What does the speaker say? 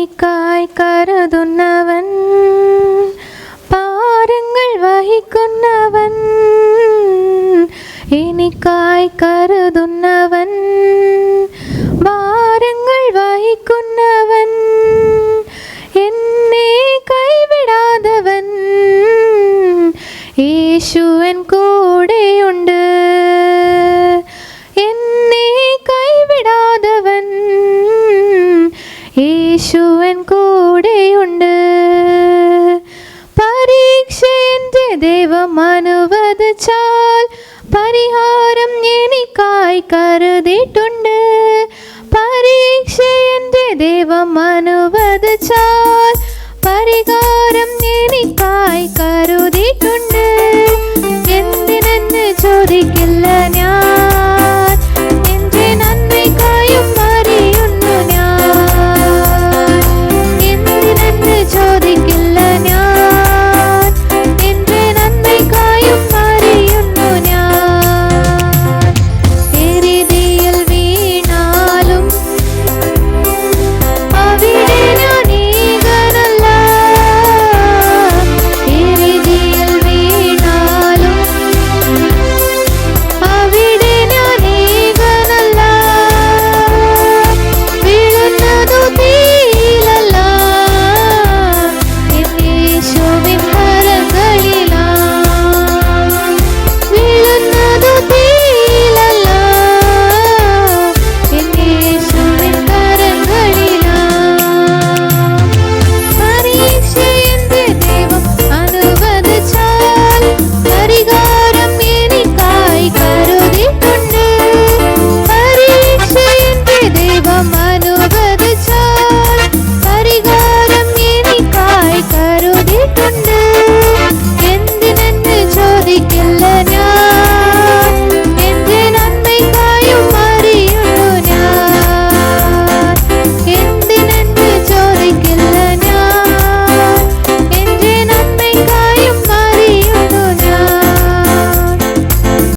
എനിക്കായി കരുതുന്നവൻ, ഭാരങ്ങൾ വഹിക്കുന്നവൻ, എനിക്കായി കരുതുന്നവൻ, ഭാരങ്ങൾ വഹിക്കുന്നവൻ, എന്നെ കൈവിടാതവൻ, യേശുവൻ കൂടെയുണ്ട്. എന്നെ കൈവിടാതവൻ, യേശുവൻ കൂടെയുണ്ട്. പരീക്ഷ എൻ്റെ ദൈവം അനുവദിച്ചാൽ പരിഹാരം എനിക്കായി കരുതിയിട്ടുണ്ട്. പരീക്ഷ എൻ്റെ ദൈവം അനുവദിച്ചാൽ പരിഹാരം എനിക്കായി കരുതി